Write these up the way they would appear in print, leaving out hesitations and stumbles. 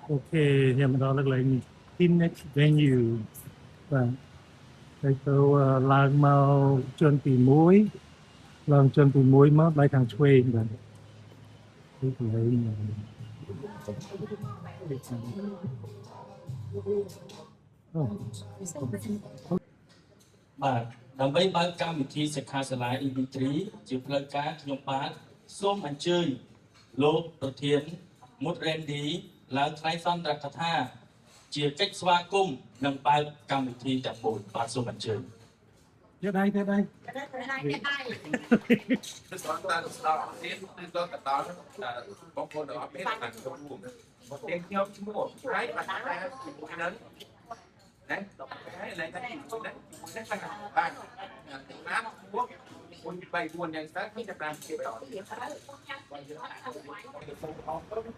Ok, nhằm đó là lại in next venue và cái câu làng màu chân tỉ muối làng chân tỉ muối mất lại thằng thuê và cái lấyបាទដើម្បីបើកកម្មវិធីសិក្ខាសាលា EB3 ជាផ្លូវការខ្ញុំបាទសូមអញ្ជើញលោកប្រធានមុតរ៉េនឌីឡើងថ្លែងសន្ទរកថាជាកិច្ចស្វាគមន៍និងបើកកម្មវិធីទាំង4បាទសូមអញ្ជើញ Tiếp đây, tiếp đây. This one that is not in this one that are bóng hồn ở bên là một tiếng nhau chứ một cái mà ta đến đấy cái này ta chỉ đấy đấy là bạn mát quốc quân bay quân nhân sát với Việt Nam kia đó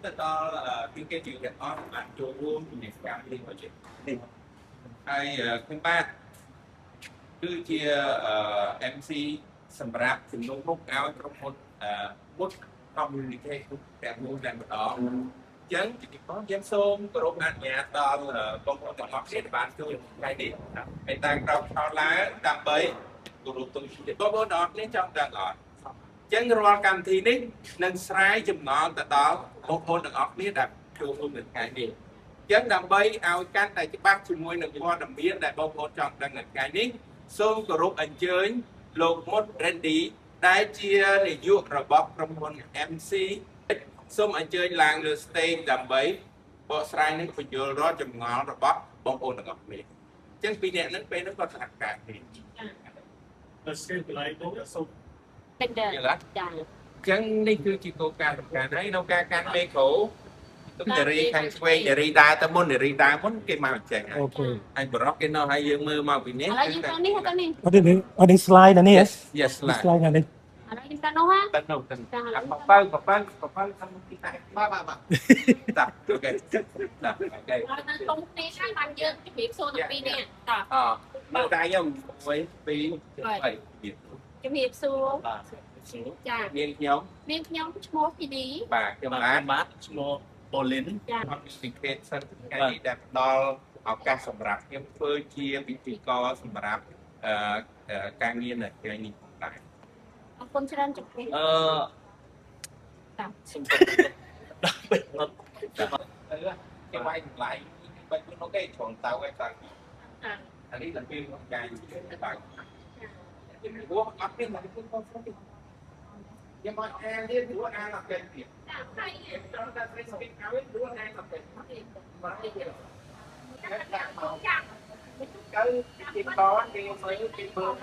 từ đó là cái chuyện Việt Nam làm cho luôn những cái liên quan chuyện hay thứ baគឺជា MC សម្រាប់ជំនុំមុខឲ្យក្រុមហ៊ុនមុត communicate ទាំងមូលតែម្ដងអញ្ចឹងយើងសូមគោរពអនុញ្ញាតដល់បងប្អូនទាំងអស់គ្នាបានជួយថ្ងៃនេះហើយតាមក្រោយខោឡើងដើម្បីគោរពទុនជាតិបងប្អូនទាំងអស់គ្នាចង់ដឹងអត់អញ្ចឹងរាល់កម្មវិធីនេះនឹងស្រាយចំណងទៅដល់បងប្អូនទាំងអស់គ្នាដែលចូលរួមនៅថ្ងៃនេះអញ្ចឹងដើម្បីឲ្យកាន់តែច្បាស់ជាមួយនឹងព័ត៌មានដែលបងប្អូនចង់ដឹងនៅថ្ងៃនេះសូមគោរពអញ្ជើញលោកមុតរ៉េនឌីដែលជានាយករបស់ក្រុមហ៊ុន MC សូមអញ្ជើញឡើងលើ stage ដើម្បីបកស្រាយនឹងបញ្យល់រាល់ចម្ងល់របស់បងប្អូនទាំងអស់គ្នាអញ្ចឹងពីអ្នកនឹងពេលនោះគាត់សហការគ្នាเป็นเดิมចាអញ្ចឹងនេះគឺជាគោលការណ៍សំខាន់ហើយនៅការកាន់មេក្រូទុកនារីខាងឆ្វេងនារីដើរទៅមុននារីដើរមុនគេមកអញ្ចឹងហើយ Ok. ហើយបរោះគេនៅហើយយើងមើលមកពីនេះ ឥឡូវយើងទៅនេះទៅនេះ Ở đây slide này nè. yes Cái slide slide này đây. ឥឡូវយើងទៅនោះហ่า tân đâu tân bắp xong cái tay ba tập ok tập ok ហើយនៅក្នុងនេះហើយបានយើងជំរាបសួរទាំងពីរនេះតោះ មើលដៃខ្ញុំ1 2 3 ជំរាបសួរចា មានខ្ញុំ មានខ្ញុំឈ្មោះធីនី បាទខ្ញុំ បា បាទ ទឈ្មោះប៉ូលីន ចា អត់ secret សិនថ្ងៃនេះដែលផ្ដល់ឱកាសសម្រាប់ខ្ញុំធ្វើជាពិធីករសម្រាប់ការងារនៅថ្ងៃនេះដែរ អរគុណច្រើនចំពោះ សូមគោរពដល់ពេលនោះ cái quay lại bên nó cái còn tàu cái tàu anh ấy là phim dài bạn của ấp cái này cũng không có nhưng mà em đi của ai là kênh việc đó là cái cái áo ấy của ai là kênh mà cái chim có đi mới chim mưa